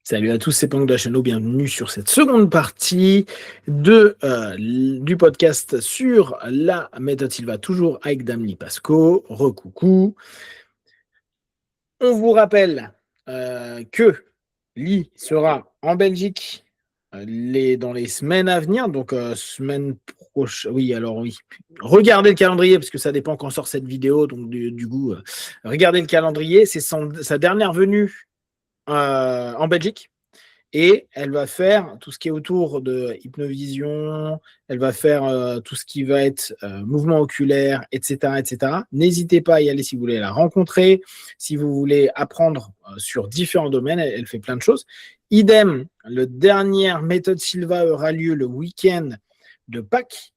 Salut à tous, c'est Pang de la chaîne, bienvenue sur cette seconde partie du podcast sur la méthode Silva, toujours avec Damien Pasco. Recoucou. On vous rappelle que Lee sera en Belgique dans les semaines à venir, donc semaine prochaine. Oui, alors oui. Regardez le calendrier parce que ça dépend quand sort cette vidéo, donc du coup, regardez le calendrier. C'est sa dernière venue en Belgique. Et elle va faire tout ce qui est autour de hypnovision, elle va faire tout ce qui va être mouvement oculaire, etc., etc. N'hésitez pas à y aller si vous voulez la rencontrer, si vous voulez apprendre sur différents domaines, elle fait plein de choses. Idem, le dernière méthode Silva aura lieu le week-end de Pâques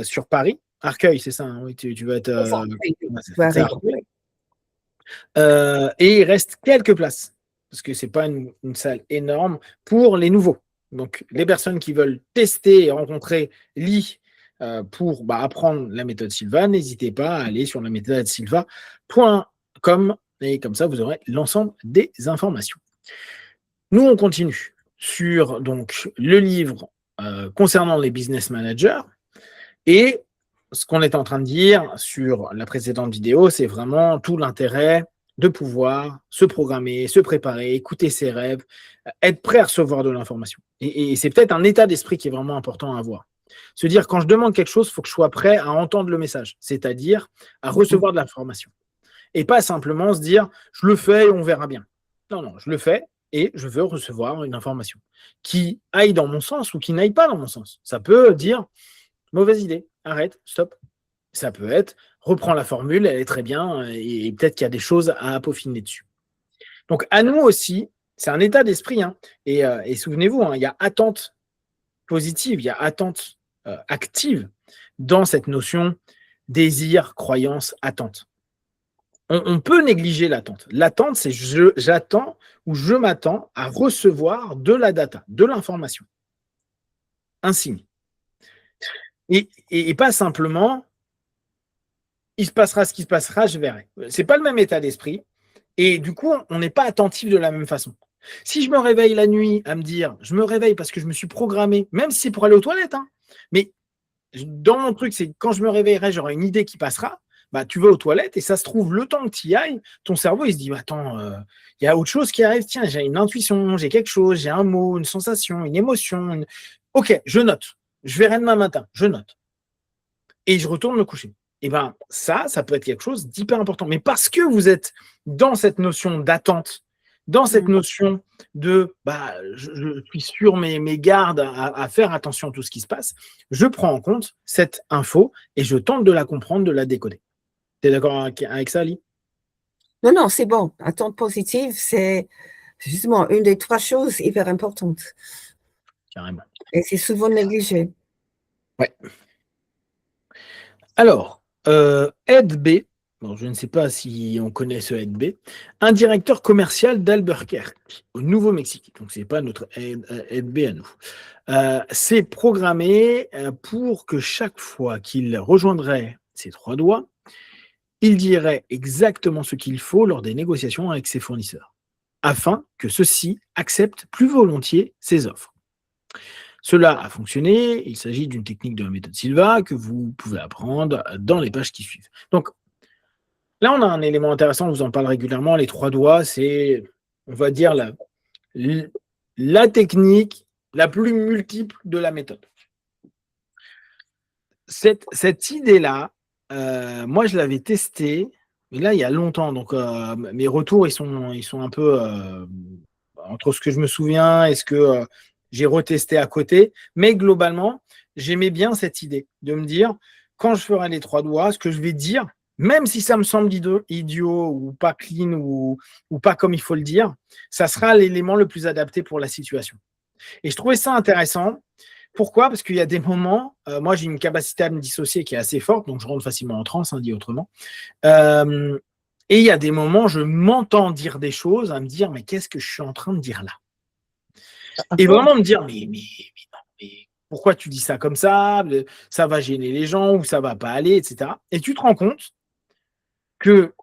sur Paris. Arcueil, c'est ça, hein, oui, tu vas être... et il reste quelques places parce que ce n'est pas une salle énorme pour les nouveaux. Donc, les personnes qui veulent tester et rencontrer Lee pour apprendre la méthode Silva, n'hésitez pas à aller sur la méthode Silva.com et comme ça, vous aurez l'ensemble des informations. Nous, on continue sur donc, le livre concernant les business managers et ce qu'on est en train de dire sur la précédente vidéo, c'est vraiment tout l'intérêt de pouvoir se programmer, se préparer, écouter ses rêves, être prêt à recevoir de l'information. Et c'est peut-être un état d'esprit qui est vraiment important à avoir. Se dire, quand je demande quelque chose, il faut que je sois prêt à entendre le message, c'est-à-dire à recevoir de l'information. Et pas simplement se dire, je le fais et on verra bien. Non, je le fais et je veux recevoir une information qui aille dans mon sens ou qui n'aille pas dans mon sens. Ça peut dire, mauvaise idée, arrête, stop. Ça peut être, reprends la formule, elle est très bien, et peut-être qu'il y a des choses à peaufiner dessus. Donc, à nous aussi, c'est un état d'esprit, hein, et souvenez-vous, hein, il y a attente positive, il y a attente active dans cette notion désir, croyance, attente. On peut négliger l'attente. L'attente, c'est j'attends ou je m'attends à recevoir de la data, de l'information. Un signe. Et pas simplement il se passera ce qui se passera, je verrai. C'est pas le même état d'esprit. Et du coup, on n'est pas attentif de la même façon. Si je me réveille la nuit à me dire, je me réveille parce que je me suis programmé, même si c'est pour aller aux toilettes, hein, mais dans mon truc, c'est quand je me réveillerai, j'aurai une idée qui passera, tu vas aux toilettes et ça se trouve, le temps que tu y ailles, ton cerveau, il se dit, attends, il y a autre chose qui arrive, tiens, j'ai une intuition, j'ai quelque chose, j'ai un mot, une sensation, une émotion. Ok, je note. Je verrai demain matin, je note. Et je retourne me coucher. Et ça peut être quelque chose d'hyper important. Mais parce que vous êtes dans cette notion d'attente, dans cette notion de je suis sur mes gardes à faire attention à tout ce qui se passe, je prends en compte cette info et je tente de la comprendre, de la décoder. Tu es d'accord avec ça, Ali? Non, c'est bon. Attente positive, c'est justement une des trois choses hyper importantes. Carrément. Et c'est souvent négligé. Ouais. Alors, Ed B, bon, je ne sais pas si on connaît ce Ed B, un directeur commercial d'Albuquerque, au Nouveau-Mexique. Donc, ce n'est pas notre Ed B à nous. C'est programmé pour que chaque fois qu'il rejoindrait ses trois doigts, il dirait exactement ce qu'il faut lors des négociations avec ses fournisseurs, afin que ceux-ci acceptent plus volontiers ses offres. Cela a fonctionné, il s'agit d'une technique de la méthode Silva que vous pouvez apprendre dans les pages qui suivent. Donc là, on a un élément intéressant, on vous en parle régulièrement, les trois doigts, c'est, on va dire, la technique la plus multiple de la méthode. Cette idée-là, moi, je l'avais testée, mais là, il y a longtemps, donc mes retours, ils sont un peu entre ce que je me souviens et ce que j'ai retesté à côté, mais globalement, j'aimais bien cette idée de me dire, quand je ferai les trois doigts, ce que je vais dire, même si ça me semble idiot ou pas clean ou pas comme il faut le dire, ça sera l'élément le plus adapté pour la situation. Et je trouvais ça intéressant. Pourquoi? Parce qu'il y a des moments, moi j'ai une capacité à me dissocier qui est assez forte, donc je rentre facilement en transe, dit autrement. Et il y a des moments, je m'entends dire des choses, à me dire, mais qu'est-ce que je suis en train de dire là? Et vraiment me dire, mais pourquoi tu dis ça comme ça va gêner les gens ou ça va pas aller, etc. Et tu te rends compte que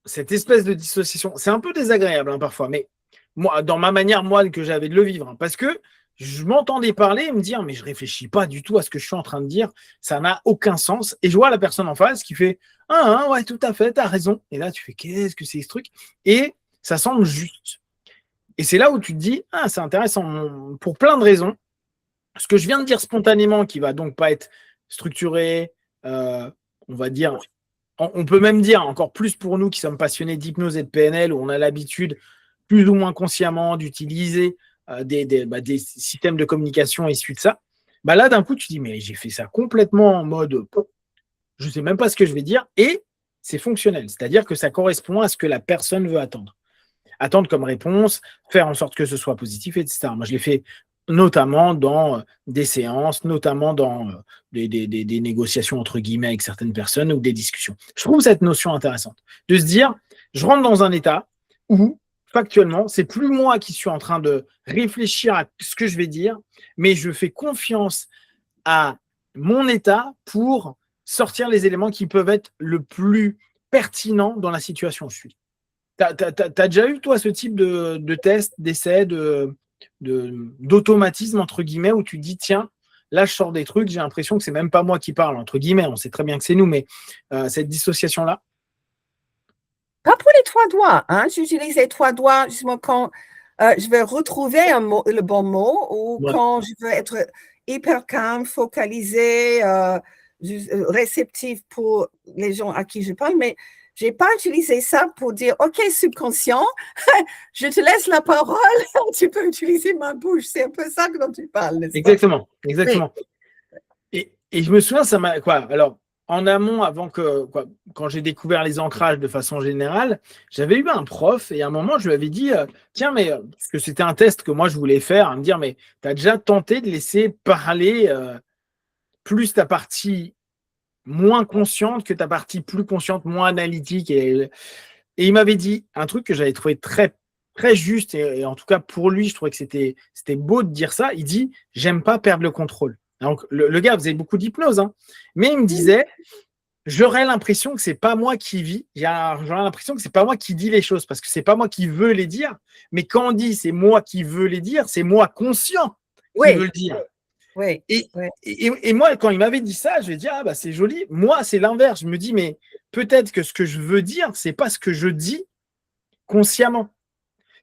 cette espèce de dissociation, c'est un peu désagréable parfois, mais moi, dans ma manière, moi, que j'avais de le vivre. Hein, parce que je m'entendais parler et me dire, mais je réfléchis pas du tout à ce que je suis en train de dire. Ça n'a aucun sens. Et je vois la personne en face qui fait, ah, ouais, tout à fait, t'as raison. Et là, tu fais, qu'est-ce que c'est ce truc? Et ça semble juste. Et c'est là où tu te dis, ah, c'est intéressant pour plein de raisons. Ce que je viens de dire spontanément, qui va donc pas être structuré, on va dire, on peut même dire encore plus pour nous qui sommes passionnés d'hypnose et de PNL, où on a l'habitude plus ou moins consciemment d'utiliser des systèmes de communication issus de ça. Bah là, d'un coup, tu dis, mais j'ai fait ça complètement en mode, je ne sais même pas ce que je vais dire, et c'est fonctionnel. C'est-à-dire que ça correspond à ce que la personne veut attendre. Attendre comme réponse, faire en sorte que ce soit positif, etc. Moi, je l'ai fait notamment dans des séances, notamment dans des négociations entre guillemets avec certaines personnes ou des discussions. Je trouve cette notion intéressante de se dire, je rentre dans un état où factuellement, c'est plus moi qui suis en train de réfléchir à ce que je vais dire, mais je fais confiance à mon état pour sortir les éléments qui peuvent être le plus pertinents dans la situation où je suis. T'as déjà eu, toi, ce type de test, d'essai, d'automatisme, entre guillemets, où tu te dis, tiens, là, je sors des trucs, j'ai l'impression que c'est même pas moi qui parle, entre guillemets, on sait très bien que c'est nous, mais cette dissociation-là? Pas pour les 3 doigts. Hein. J'utilise les 3 doigts justement quand je veux retrouver le bon mot ou Ouais. quand je veux être hyper calme, focalisé, réceptif pour les gens à qui je parle. Mais je n'ai pas utilisé ça pour dire, OK, subconscient, je te laisse la parole, tu peux utiliser ma bouche. C'est un peu ça dont tu parles, n'est-ce pas? Exactement, exactement. Oui. Et je me souviens, ça m'a quoi. Alors, en amont, quand j'ai découvert les ancrages de façon générale, j'avais eu un prof et à un moment, je lui avais dit, tiens, mais parce que c'était un test que moi je voulais faire, à me dire, mais tu as déjà tenté de laisser parler plus ta partie moins consciente que ta partie plus consciente, moins analytique. Et il m'avait dit un truc que j'avais trouvé très, très juste, et en tout cas pour lui, je trouvais que c'était beau de dire ça. Il dit, j'aime pas perdre le contrôle. Donc le gars faisait beaucoup d'hypnose, hein, mais il me disait, j'aurais l'impression que c'est pas moi qui vis, j'aurais l'impression que c'est pas moi qui dis les choses, parce que c'est pas moi qui veux les dire, mais quand on dit c'est moi qui veux les dire, c'est moi conscient qui veux Oui, le dire. oui, Et, oui. et moi, quand il m'avait dit ça, je vais dire, ah bah c'est joli. Moi, c'est l'inverse. Je me dis, mais peut-être que ce que je veux dire, c'est pas ce que je dis consciemment.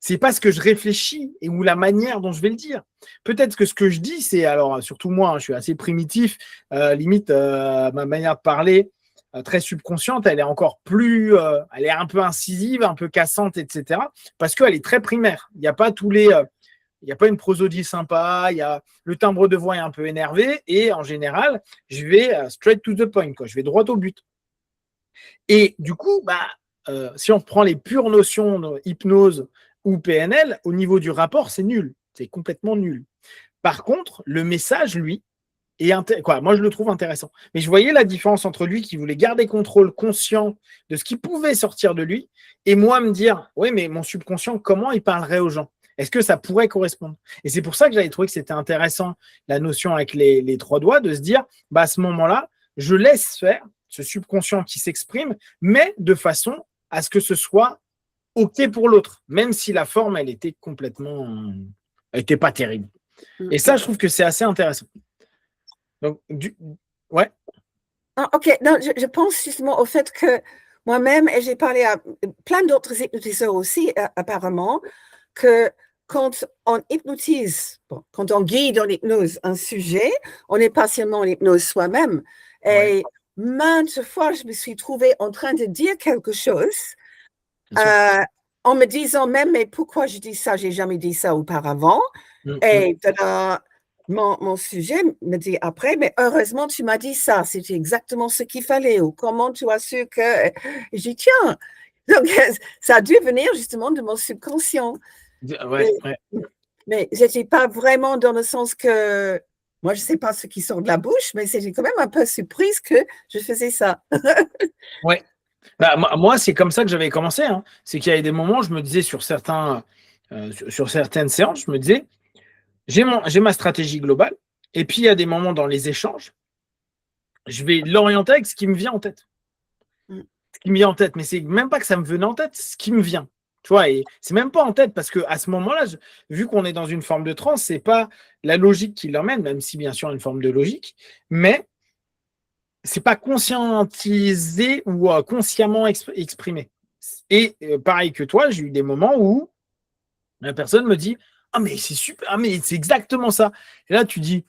C'est pas ce que je réfléchis ou la manière dont je vais le dire. Peut-être que ce que je dis, c'est, alors surtout moi, hein, je suis assez primitif, limite ma manière de parler, très subconsciente, elle est encore plus, elle est un peu incisive, un peu cassante, etc. Parce qu'elle est très primaire. Il n'y a pas tous les, il n'y a pas une prosodie sympa, il y a le timbre de voix est un peu énervé et en général, je vais straight to the point, quoi. Je vais droit au but. Et du coup, si on prend les pures notions de hypnose ou PNL, au niveau du rapport, c'est nul. C'est complètement nul. Par contre, le message, lui, moi, je le trouve intéressant. Mais je voyais la différence entre lui qui voulait garder contrôle conscient de ce qui pouvait sortir de lui et moi me dire, oui, mais mon subconscient, comment il parlerait aux gens? Est-ce que ça pourrait correspondre? Et c'est pour ça que j'avais trouvé que c'était intéressant, la notion avec les 3 doigts, de se dire, à ce moment-là, je laisse faire ce subconscient qui s'exprime, mais de façon à ce que ce soit OK pour l'autre, même si la forme, elle était complètement, elle n'était pas terrible. Et ça, je trouve que c'est assez intéressant. Donc, ouais. Ah, OK, non, je pense justement au fait que moi-même, et j'ai parlé à plein d'autres hypnotiseurs aussi, apparemment, que quand on hypnotise, quand on guide en hypnose un sujet, on est partiellement en hypnose soi-même. Et maintes fois, je me suis trouvée en train de dire quelque chose en me disant même, mais pourquoi je dis ça? J'ai jamais dit ça auparavant. Et mon sujet me dit après, mais heureusement, tu m'as dit ça, c'était exactement ce qu'il fallait, ou comment tu as su que. Et j'ai dit, tiens, donc ça a dû venir justement de mon subconscient. Mais je n'étais pas vraiment dans le sens que, moi, je ne sais pas ce qui sort de la bouche, mais j'étais quand même un peu surprise que je faisais ça. Ouais. Moi, c'est comme ça que j'avais commencé. Hein. C'est qu'il y avait des moments, je me disais sur certaines séances, je me disais, j'ai ma stratégie globale, et puis il y a des moments dans les échanges, je vais l'orienter avec ce qui me vient en tête. Ce qui me vient en tête, mais c'est même pas que ça me venait en tête, ce qui me vient. Tu vois, et c'est même pas en tête parce qu'à ce moment-là, vu qu'on est dans une forme de transe, c'est pas la logique qui l'emmène, même si bien sûr une forme de logique, mais c'est pas conscientisé ou consciemment exprimé. Et pareil que toi, j'ai eu des moments où la personne me dit ah mais c'est super, ah mais c'est exactement ça. Et là tu dis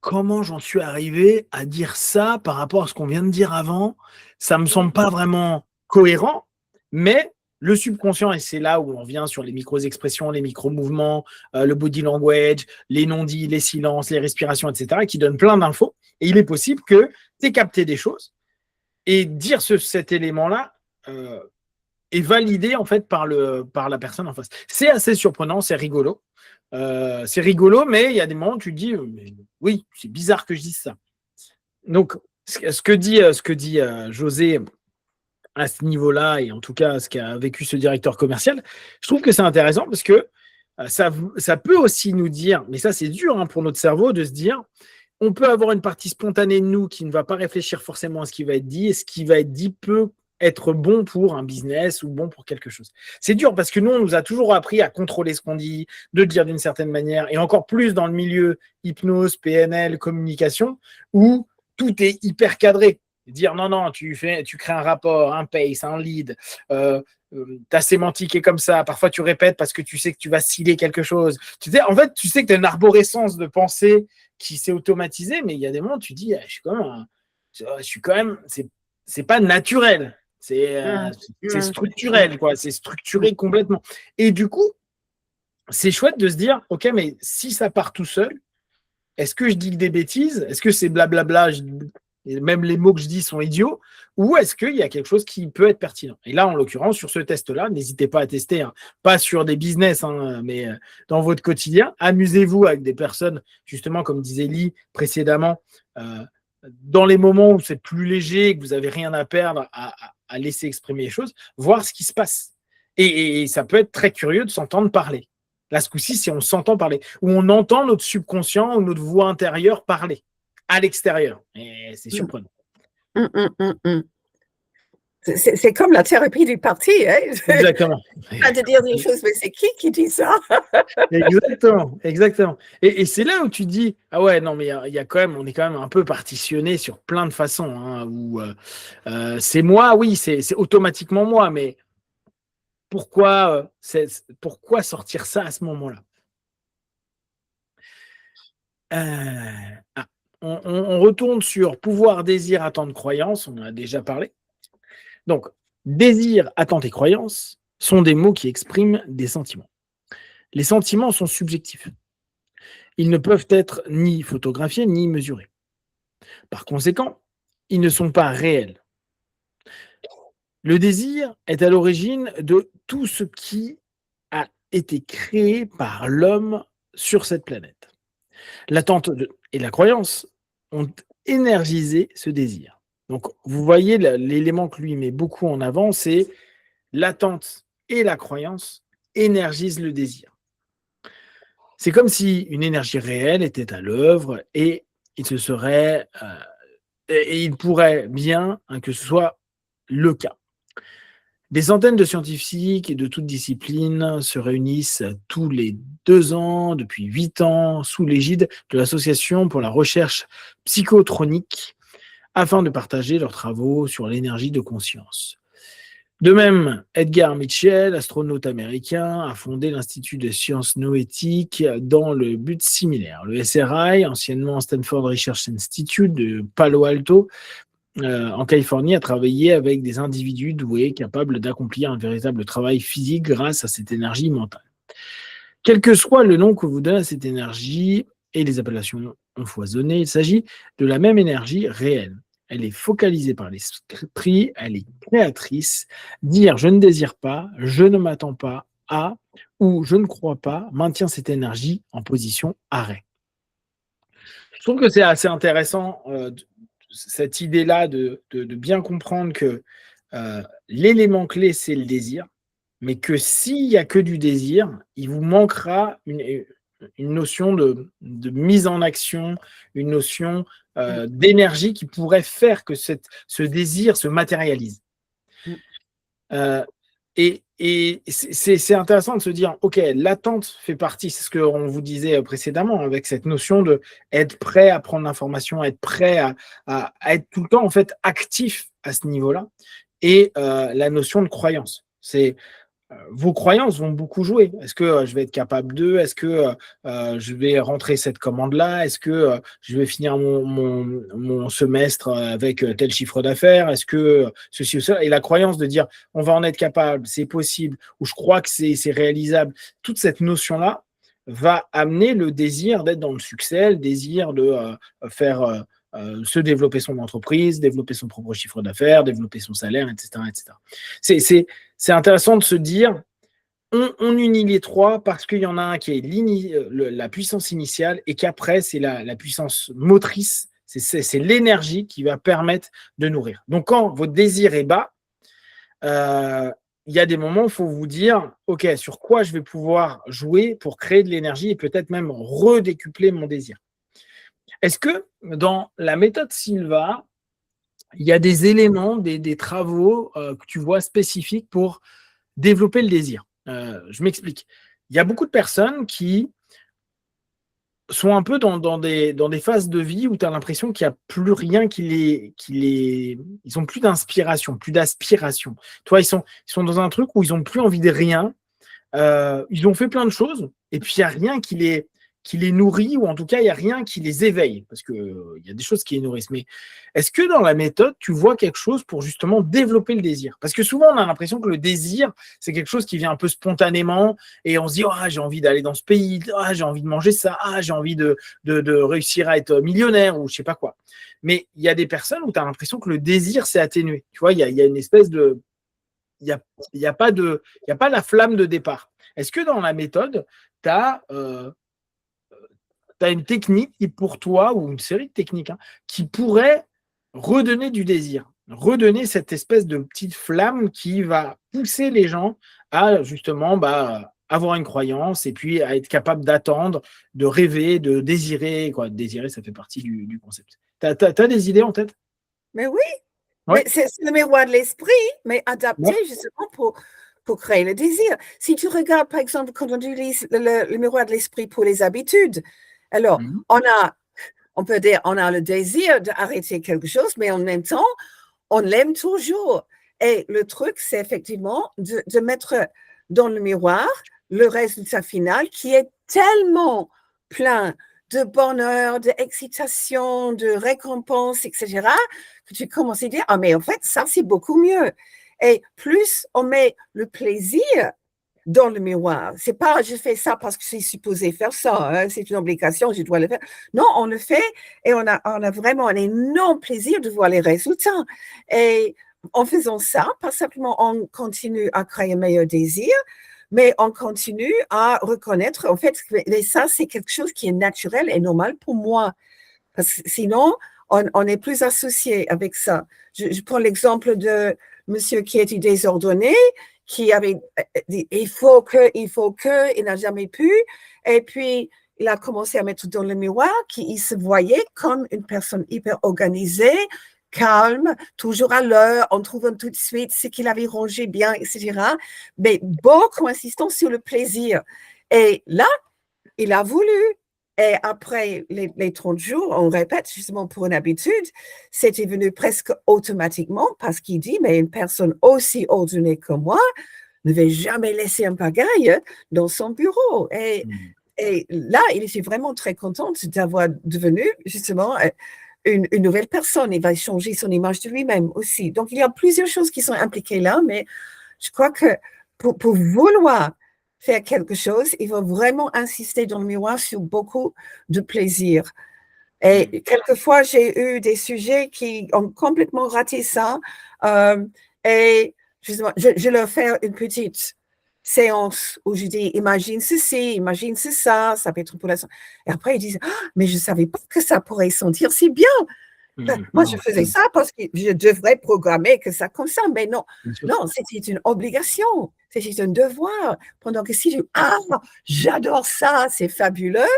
comment j'en suis arrivé à dire ça par rapport à ce qu'on vient de dire avant? Ça me semble pas vraiment cohérent, mais le subconscient, et c'est là où on vient sur les micro-expressions, les micro-mouvements, le body language, les non-dits, les silences, les respirations, etc., qui donnent plein d'infos. Et il est possible que tu aies capté des choses et dire cet élément-là est validé en fait par la personne en face. C'est assez surprenant, c'est rigolo. C'est rigolo, mais il y a des moments où tu te dis, mais oui, c'est bizarre que je dise ça. Donc, ce que dit José à ce niveau-là, et en tout cas ce qu'a vécu ce directeur commercial, je trouve que c'est intéressant parce que ça peut aussi nous dire, mais ça c'est dur pour notre cerveau de se dire, on peut avoir une partie spontanée de nous qui ne va pas réfléchir forcément à ce qui va être dit, et ce qui va être dit peut être bon pour un business ou bon pour quelque chose. C'est dur parce que nous, on nous a toujours appris à contrôler ce qu'on dit, de le dire d'une certaine manière, et encore plus dans le milieu hypnose, PNL, communication, où tout est hyper cadré. Dire non, non, tu crées un rapport, un pace, un lead, ta sémantique est comme ça, parfois tu répètes parce que tu sais que tu vas sciller quelque chose. En fait, tu sais que tu as une arborescence de pensée qui s'est automatisée, mais il y a des moments où tu dis, je suis quand même, c'est pas naturel. C'est structurel, quoi. C'est structuré complètement. Et du coup, c'est chouette de se dire, OK, mais si ça part tout seul, est-ce que je dis des bêtises? Est-ce que c'est blablabla? Et même les mots que je dis sont idiots? Ou est-ce qu'il y a quelque chose qui peut être pertinent? Et là, en l'occurrence, sur ce test-là, n'hésitez pas à tester, pas sur des business, mais dans votre quotidien. Amusez-vous avec des personnes, justement, comme disait Lee précédemment, dans les moments où c'est plus léger et que vous n'avez rien à perdre à laisser exprimer les choses, voir ce qui se passe. Et ça peut être très curieux de s'entendre parler. Là, ce coup-ci, si on s'entend parler, ou on entend notre subconscient ou notre voix intérieure parler à l'extérieur. Et c'est surprenant. C'est comme la thérapie du parti. Hein? Exactement. Pas de dire des choses, mais c'est qui dit ça? Exactement, exactement. Et c'est là où tu dis, ah ouais, non, mais il y a quand même, on est quand même un peu partitionné sur plein de façons. Où c'est moi, oui, c'est automatiquement moi, mais pourquoi sortir ça à ce moment-là? On retourne sur pouvoir, désir, attente, croyance. On en a déjà parlé. Donc, désir, attente et croyance sont des mots qui expriment des sentiments. Les sentiments sont subjectifs. Ils ne peuvent être ni photographiés ni mesurés. Par conséquent, ils ne sont pas réels. Le désir est à l'origine de tout ce qui a été créé par l'homme sur cette planète. L'attente et la croyance ont énergisé ce désir. Donc, vous voyez, l'élément que lui met beaucoup en avant, c'est l'attente et la croyance énergisent le désir. C'est comme si une énergie réelle était à l'œuvre et il se serait et il pourrait bien que ce soit le cas. Des centaines de scientifiques et de toutes disciplines se réunissent tous les 2 ans, depuis 8 ans, sous l'égide de l'Association pour la recherche psychotronique, afin de partager leurs travaux sur l'énergie de conscience. De même, Edgar Mitchell, astronaute américain, a fondé l'Institut de sciences noétiques dans le but similaire. Le SRI, anciennement Stanford Research Institute de Palo Alto, en Californie, a travaillé avec des individus doués, capables d'accomplir un véritable travail physique grâce à cette énergie mentale. Quel que soit le nom que vous donnez à cette énergie, et les appellations ont foisonné, il s'agit de la même énergie réelle. Elle est focalisée par l'esprit, elle est créatrice. Dire « je ne désire pas »,« je ne m'attends pas à » ou « je ne crois pas » maintient cette énergie en position arrêt. Je trouve que c'est assez intéressant cette idée-là de bien comprendre que l'élément clé, c'est le désir, mais que s'il n'y a que du désir, il vous manquera une notion de mise en action, une notion d'énergie qui pourrait faire que ce désir se matérialise. Et et c'est intéressant de se dire, OK, l'attente fait partie, c'est ce qu'on vous disait précédemment, avec cette notion de être prêt à prendre l'information, être prêt à être tout le temps en fait actif à ce niveau-là, et la notion de croyance. C'est vos croyances vont beaucoup jouer. Est-ce que je vais être capable de? Est-ce que je vais rentrer cette commande-là? Est-ce que je vais finir mon semestre avec tel chiffre d'affaires? Est-ce que ceci ou cela? Et la croyance de dire on va en être capable, c'est possible, ou je crois que c'est réalisable, toute cette notion-là va amener le désir d'être dans le succès, le désir de faire se développer son entreprise, développer son propre chiffre d'affaires, développer son salaire, etc. etc. C'est intéressant de se dire, on unit les trois parce qu'il y en a un qui est la puissance initiale et qu'après, c'est la puissance motrice, c'est l'énergie qui va permettre de nourrir. Donc, quand votre désir est bas, il y a des moments où il faut vous dire, OK, sur quoi je vais pouvoir jouer pour créer de l'énergie et peut-être même redécupler mon désir. Est-ce que dans la méthode Silva, il y a des éléments, des travaux que tu vois spécifiques pour développer le désir? Je m'explique. Il y a beaucoup de personnes qui sont un peu dans des phases de vie où tu as l'impression qu'il n'y a plus rien ils n'ont plus d'inspiration, plus d'aspiration. Toi, ils sont dans un truc où ils n'ont plus envie de rien. Ils ont fait plein de choses et puis il n'y a rien qui les nourrit, ou en tout cas, il n'y a rien qui les éveille, parce qu'il y a des choses qui les nourrissent. Mais est-ce que dans la méthode, tu vois quelque chose pour justement développer le désir? Parce que souvent, on a l'impression que le désir, c'est quelque chose qui vient un peu spontanément, et on se dit, ah, j'ai envie d'aller dans ce pays, ah, j'ai envie de manger ça, ah, j'ai envie de réussir à être millionnaire, ou je sais pas quoi. Mais il y a des personnes où tu as l'impression que le désir s'est atténué. Tu vois, il y a une espèce de... Il y a pas la flamme de départ. Est-ce que dans la méthode, tu as une technique qui, pour toi, ou une série de techniques, qui pourrait redonner du désir, redonner cette espèce de petite flamme qui va pousser les gens à justement avoir une croyance et puis à être capable d'attendre, de rêver, de désirer. Désirer, ça fait partie du concept. Tu as des idées en tête? Mais oui, Ouais. mais c'est le miroir de l'esprit, mais adapté justement pour créer le désir. Si tu regardes, par exemple, quand on utilise le miroir de l'esprit pour les habitudes, alors on peut dire on a le désir d'arrêter quelque chose, mais en même temps, on l'aime toujours. Et le truc, c'est effectivement de mettre dans le miroir le résultat final qui est tellement plein de bonheur, d'excitation, de récompense, etc., que tu commences à dire, ah, mais en fait, ça, c'est beaucoup mieux. Et plus on met le plaisir dans le miroir, c'est pas je fais ça parce que je suis supposé faire ça, c'est une obligation, je dois le faire. Non, on le fait et on a vraiment un énorme plaisir de voir les résultats. Et en faisant ça, pas simplement on continue à créer un meilleur désir, mais on continue à reconnaître, en fait, que ça, c'est quelque chose qui est naturel et normal pour moi. Parce que sinon, on est plus associé avec ça. Je prends l'exemple de monsieur qui était désordonné, qui avait dit il faut que, il n'a jamais pu. Et puis, il a commencé à mettre dans le miroir qu'il se voyait comme une personne hyper organisée, calme, toujours à l'heure, en trouvant tout de suite ce qu'il avait rangé bien, etc. Mais beaucoup insistant sur le plaisir. Et là, il a voulu. Et après les 30 jours, on répète justement pour une habitude, c'était venu presque automatiquement parce qu'il dit, mais une personne aussi ordonnée que moi ne va jamais laisser un pagaille dans son bureau. Et là, il était vraiment très content d'avoir devenu justement une nouvelle personne. Il va changer son image de lui-même aussi. Donc, il y a plusieurs choses qui sont impliquées là, mais je crois que pour vouloir faire quelque chose, il faut vraiment insister dans le miroir sur beaucoup de plaisir. Et quelquefois, j'ai eu des sujets qui ont complètement raté ça. Et justement, je leur fais une petite séance où je dis, imagine ceci, imagine ça, ça peut être pour la... Et après, ils disent, ah, mais je ne savais pas que ça pourrait sentir si bien. Moi, je faisais ça parce que je devrais programmer que ça comme ça, mais non, c'était une obligation, c'était un devoir. Pendant que si j'adore ça, c'est fabuleux,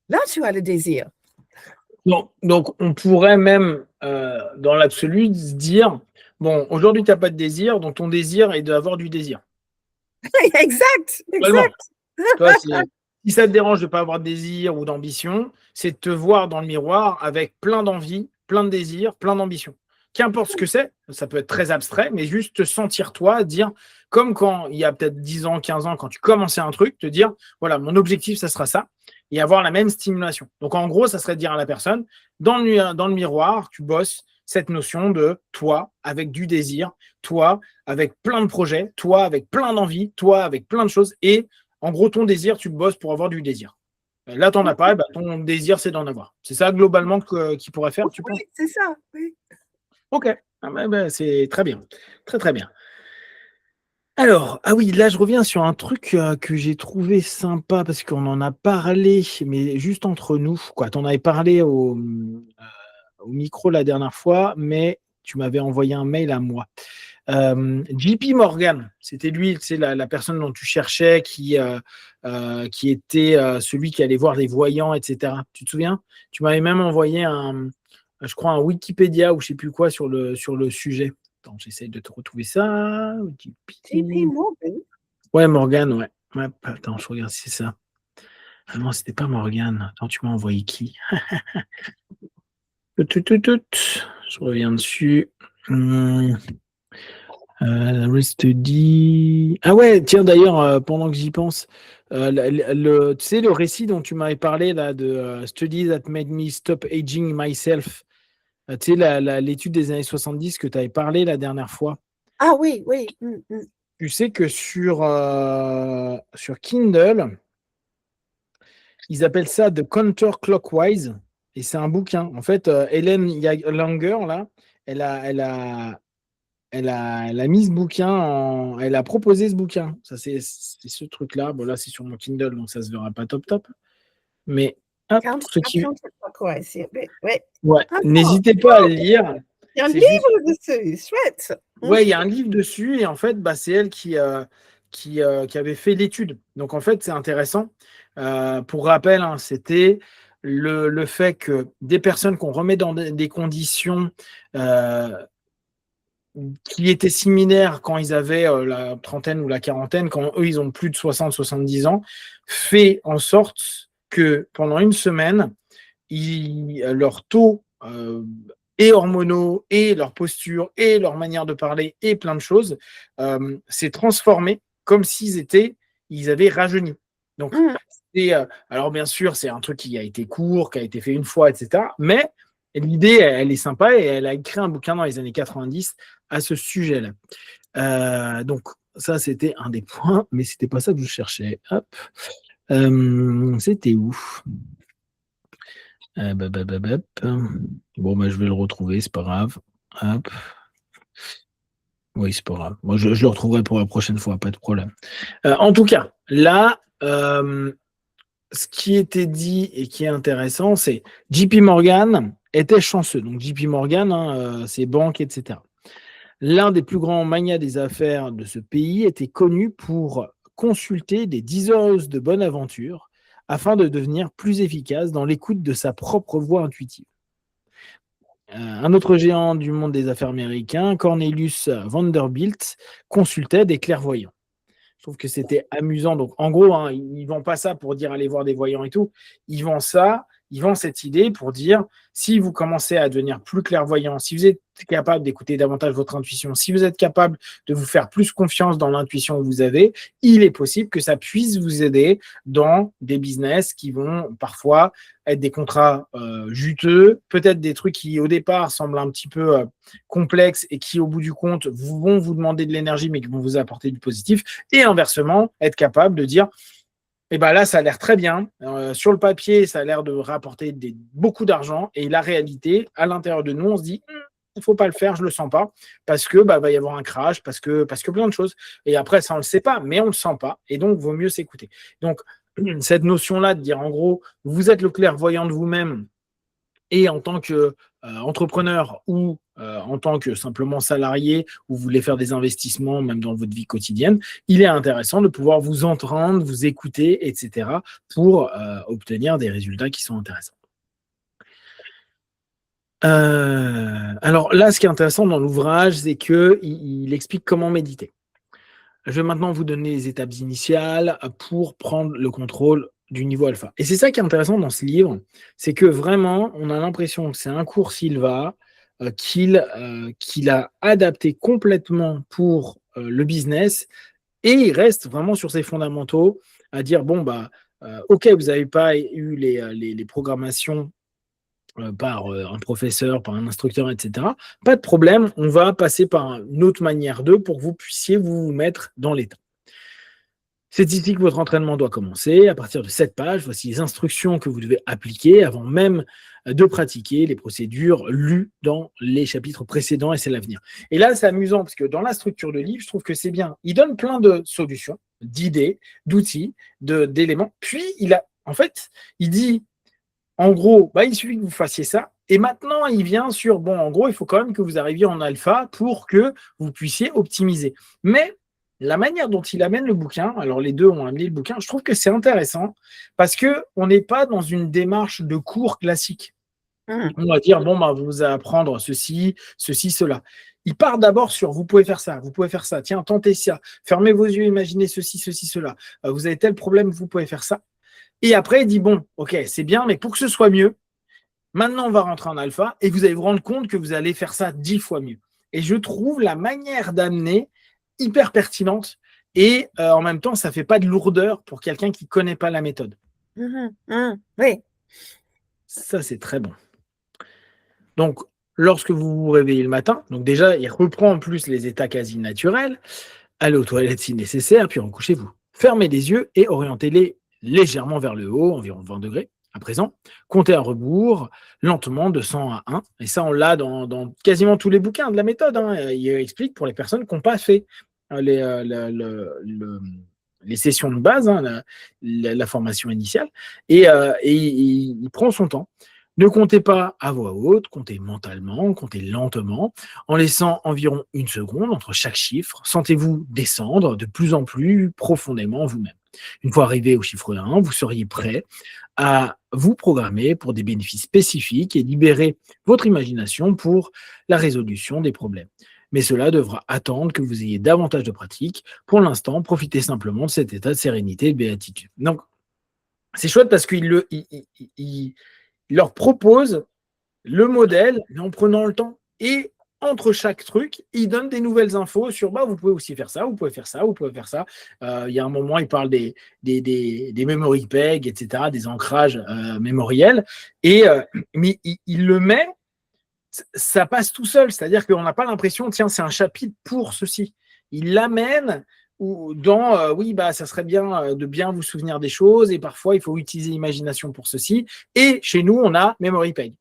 là, tu as le désir. Donc, on pourrait même, dans l'absolu, se dire, bon, aujourd'hui, tu n'as pas de désir, donc ton désir est d'avoir du désir. Exact, Globalement. exact. Toi, si ça te dérange de ne pas avoir de désir ou d'ambition, c'est de te voir dans le miroir avec plein d'envie, plein de désirs, plein d'ambition. Qu'importe ce que c'est, ça peut être très abstrait, mais juste te sentir toi, dire, comme quand il y a peut-être 10 ans, 15 ans, quand tu commençais un truc, te dire, voilà, mon objectif, ça sera ça, et avoir la même stimulation. Donc, en gros, ça serait de dire à la personne, dans le miroir, tu bosses cette notion de toi avec du désir, toi avec plein de projets, toi avec plein d'envie, toi avec plein de choses, et en gros, ton désir, tu le bosses pour avoir du désir. Là, tu n'en as pas, bah, ton désir, c'est d'en avoir. C'est ça, globalement, qu'il pourrait faire, tu penses? Oui, c'est ça. Oui. Ok, c'est très bien. Très, très bien. Alors, ah oui, là, je reviens sur un truc que j'ai trouvé sympa parce qu'on en a parlé, mais juste entre nous, quoi. Tu en avais parlé au micro la dernière fois, mais tu m'avais envoyé un mail à moi. JP Morgan, c'était lui, c'est la personne dont tu cherchais qui était celui qui allait voir les voyants, etc. Tu te souviens? Tu m'avais même envoyé je crois, un Wikipédia ou je sais plus quoi sur le sujet. Attends, j'essaye de te retrouver ça. JP Morgan. Ouais, Morgan, ouais. Ouais. Attends, je regarde si c'est ça. Ah non, c'était pas Morgan. Attends, tu m'as envoyé qui? Je reviens dessus. Study. Ah ouais, tiens, d'ailleurs, pendant que j'y pense, tu sais, le récit dont tu m'avais parlé là, de Study that made me stop aging myself, tu sais, l'étude des années 70 que tu avais parlé la dernière fois. Ah oui, oui. Tu sais que sur Kindle, ils appellent ça The Counterclockwise, et c'est un bouquin. En fait, Hélène Langer, là, elle a mis ce bouquin, elle a proposé ce bouquin. Ça, c'est ce truc-là. Bon, là, c'est sur mon Kindle, donc ça se verra pas top top. Mais hop, pour ceux qui. Ouais, n'hésitez pas à le lire. Il y a un livre dessus, chouette. Ouais, il y a un livre dessus, et en fait, c'est elle qui avait fait l'étude. Donc, en fait, c'est intéressant. Pour rappel, hein, c'était le fait que des personnes qu'on remet dans des conditions qui étaient similaires quand ils avaient la trentaine ou la quarantaine, quand eux, ils ont plus de 60-70 ans, fait en sorte que pendant une semaine, leur taux et hormonaux, et leur posture, et leur manière de parler, et plein de choses, s'est transformé comme ils avaient rajeuni. Donc, alors bien sûr, c'est un truc qui a été court, qui a été fait une fois, etc. Mais l'idée, elle est sympa, et elle a écrit un bouquin dans les années 90 à ce sujet-là. Donc, ça, c'était un des points, mais c'était pas ça que je cherchais. Hop. C'était où? Bon, je vais le retrouver, c'est pas grave. Hop. Oui, c'est pas grave. Moi, je le retrouverai pour la prochaine fois, pas de problème. En tout cas, là, ce qui était dit et qui est intéressant, c'est JP Morgan était chanceux. Donc, JP Morgan, hein, ses banques, etc. L'un des plus grands magnats des affaires de ce pays était connu pour consulter des diseuses de bonne aventure afin de devenir plus efficace dans l'écoute de sa propre voix intuitive. Un autre géant du monde des affaires américain, Cornelius Vanderbilt, consultait des clairvoyants. Je trouve que c'était amusant. Donc, en gros, hein, ils ne vendent pas ça pour dire allez voir des voyants et tout. Ils vendent cette idée pour dire si vous commencez à devenir plus clairvoyant, si vous êtes capable d'écouter davantage votre intuition, si vous êtes capable de vous faire plus confiance dans l'intuition que vous avez, il est possible que ça puisse vous aider dans des business qui vont parfois être des contrats juteux, peut-être des trucs qui au départ semblent un petit peu complexes et qui au bout du compte vont vous demander de l'énergie mais qui vont vous apporter du positif, et inversement être capable de dire et ben là, ça a l'air très bien. Sur le papier, ça a l'air de rapporter beaucoup d'argent. Et la réalité, à l'intérieur de nous, on se dit, il ne faut pas le faire, je ne le sens pas. Parce que va y avoir un crash, parce que plein de choses. Et après, ça, on ne le sait pas, mais on ne le sent pas. Et donc, il vaut mieux s'écouter. Donc, cette notion-là de dire, en gros, vous êtes le clairvoyant de vous-même, et en tant qu'entrepreneur ou en tant que simplement salarié, ou vous voulez faire des investissements même dans votre vie quotidienne, il est intéressant de pouvoir vous entendre, vous écouter, etc. pour obtenir des résultats qui sont intéressants. Alors là, ce qui est intéressant dans l'ouvrage, c'est qu'il explique comment méditer. je vais maintenant vous donner les étapes initiales pour prendre le contrôle du niveau alpha. Et c'est ça qui est intéressant dans ce livre, c'est que vraiment, on a l'impression que c'est un cours Silva qu'il a adapté complètement pour le business, et il reste vraiment sur ses fondamentaux à dire, bon, ok, vous n'avez pas eu les programmations par un professeur, par un instructeur, etc. Pas de problème, on va passer par une autre manière d'eux pour que vous puissiez vous mettre dans l'état. C'est ici que votre entraînement doit commencer. À partir de cette page, voici les instructions que vous devez appliquer avant même de pratiquer les procédures lues dans les chapitres précédents, et c'est l'avenir. Et là, c'est amusant parce que dans la structure de livre, je trouve que c'est bien. Il donne plein de solutions, d'idées, d'outils, d'éléments. Puis, il dit, en gros, il suffit que vous fassiez ça. Et maintenant, il vient sur, bon, en gros, il faut quand même que vous arriviez en alpha pour que vous puissiez optimiser. Mais la manière dont il amène le bouquin, alors les deux ont amené le bouquin, je trouve que c'est intéressant parce qu'on n'est pas dans une démarche de cours classique. On va dire, vous allez apprendre ceci, cela. Il part d'abord sur, vous pouvez faire ça, tiens, tentez ça, fermez vos yeux, imaginez ceci, cela. Vous avez tel problème, vous pouvez faire ça. Et après, il dit, bon, ok, c'est bien, mais pour que ce soit mieux, maintenant, on va rentrer en alpha et vous allez vous rendre compte que vous allez faire ça 10 fois mieux. Et je trouve la manière d'amener hyper pertinente et en même temps, ça ne fait pas de lourdeur pour quelqu'un qui ne connaît pas la méthode. Oui. Ça, c'est très bon. Donc, lorsque vous vous réveillez le matin, donc déjà, il reprend en plus les états quasi naturels. Allez aux toilettes si nécessaire, puis recouchez-vous. Fermez les yeux et orientez-les légèrement vers le haut, environ 20 degrés. À présent, comptez à rebours, lentement, de 100 à 1. Et ça, on l'a dans quasiment tous les bouquins de la méthode. Il explique pour les personnes qui n'ont pas fait les sessions de base, la formation initiale. Et il prend son temps. Ne comptez pas à voix haute, comptez mentalement, comptez lentement, en laissant environ 1 seconde entre chaque chiffre. Sentez-vous descendre de plus en plus profondément en vous-même. Une fois arrivé au chiffre 1, vous seriez prêt à vous programmer pour des bénéfices spécifiques et libérer votre imagination pour la résolution des problèmes. Mais cela devra attendre que vous ayez davantage de pratique. Pour l'instant, profitez simplement de cet état de sérénité et de béatitude. Donc, c'est chouette parce qu'il leur propose le modèle, mais en prenant le temps. Et entre chaque truc, il donne des nouvelles infos sur vous pouvez aussi faire ça, vous pouvez faire ça, vous pouvez faire ça. Il y a un moment, il parle des memory pegs, etc., des ancrages mémoriels. Mais il le met, ça passe tout seul. C'est-à-dire qu'on n'a pas l'impression, tiens, c'est un chapitre pour ceci. Il l'amène dans ça serait bien de bien vous souvenir des choses et parfois il faut utiliser l'imagination pour ceci. Et chez nous, on a Memory Peg.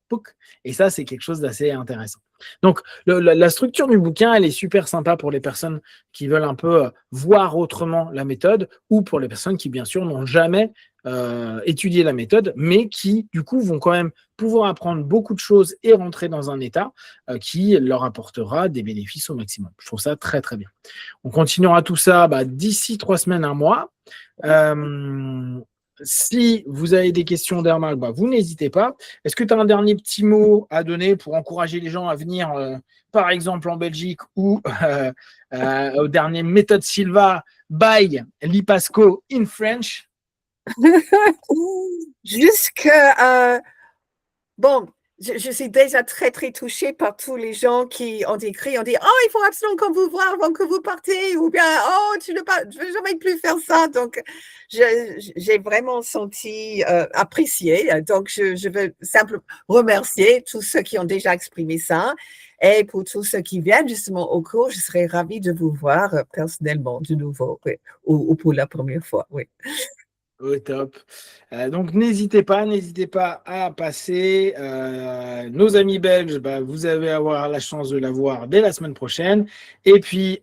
Et ça, c'est quelque chose d'assez intéressant. Donc, la structure du bouquin, elle est super sympa pour les personnes qui veulent un peu voir autrement la méthode ou pour les personnes qui, bien sûr, n'ont jamais étudié la méthode, mais qui, du coup, vont quand même pouvoir apprendre beaucoup de choses et rentrer dans un état qui leur apportera des bénéfices au maximum. Je trouve ça très, très bien. On continuera tout ça d'ici 3 semaines, 1 mois. Si vous avez des questions d'Hermal, vous n'hésitez pas. Est-ce que tu as un dernier petit mot à donner pour encourager les gens à venir, par exemple, en Belgique ou au dernier Méthode Silva by Lipasco in French? Juste que, je suis déjà très, très touchée par tous les gens qui ont écrit, ont dit « Oh, il faut absolument qu'on vous voit avant que vous partez » ou bien « Oh, je ne veux jamais plus faire ça. » Donc, j'ai vraiment senti apprécié. Donc, je veux simplement remercier tous ceux qui ont déjà exprimé ça. Et pour tous ceux qui viennent justement au cours, je serais ravie de vous voir personnellement de nouveau, ou pour la première fois. Oui. Oui, top. Donc, n'hésitez pas à passer. Nos amis belges, vous allez avoir la chance de la voir dès la semaine prochaine. Et puis,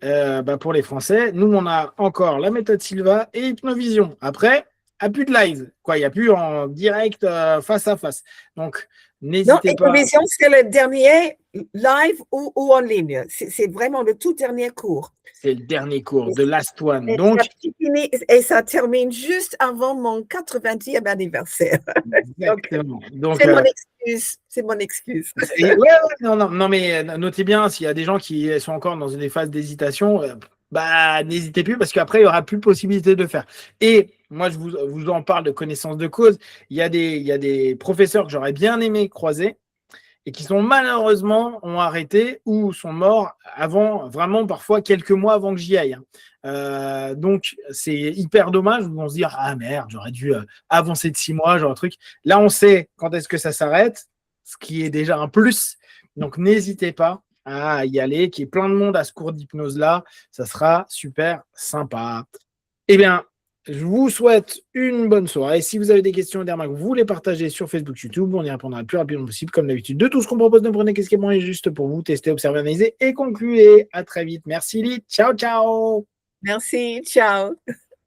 pour les Français, nous, on a encore la méthode Silva et Hypnovision. Après, il n'y a plus de live. Il n'y a plus en direct face à face. Donc, n'hésitez pas. Hypnovision, c'est le dernier live ou en ligne. C'est vraiment le tout dernier cours. C'est le dernier cours, the last one. Et ça termine juste avant mon 90e anniversaire. Exactement. Donc, c'est mon excuse. Non, mais notez bien, s'il y a des gens qui sont encore dans une phase d'hésitation, bah, n'hésitez plus parce qu'après, il n'y aura plus possibilité de faire. Et moi, je vous en parle de connaissance de cause. Il y a des professeurs que j'aurais bien aimé croiser et qui sont malheureusement ont arrêté ou sont morts avant, vraiment parfois quelques mois avant que j'y aille. Donc, c'est hyper dommage. Ils vont se dire, ah merde, j'aurais dû avancer de 6 mois, genre un truc. Là, on sait quand est-ce que ça s'arrête, ce qui est déjà un plus. Donc, n'hésitez pas à y aller, qu'il y ait plein de monde à ce cours d'hypnose-là. Ça sera super sympa. Eh bien, je vous souhaite une bonne soirée. Si vous avez des questions et des remarques, vous les partagez sur Facebook, YouTube. On y répondra le plus rapidement possible, comme d'habitude. De tout ce qu'on propose, ne prenez qu'est-ce qui est bon et juste pour vous. Testez, observez, analysez et concluez. À très vite. Merci, Lily. Ciao, ciao. Merci, ciao.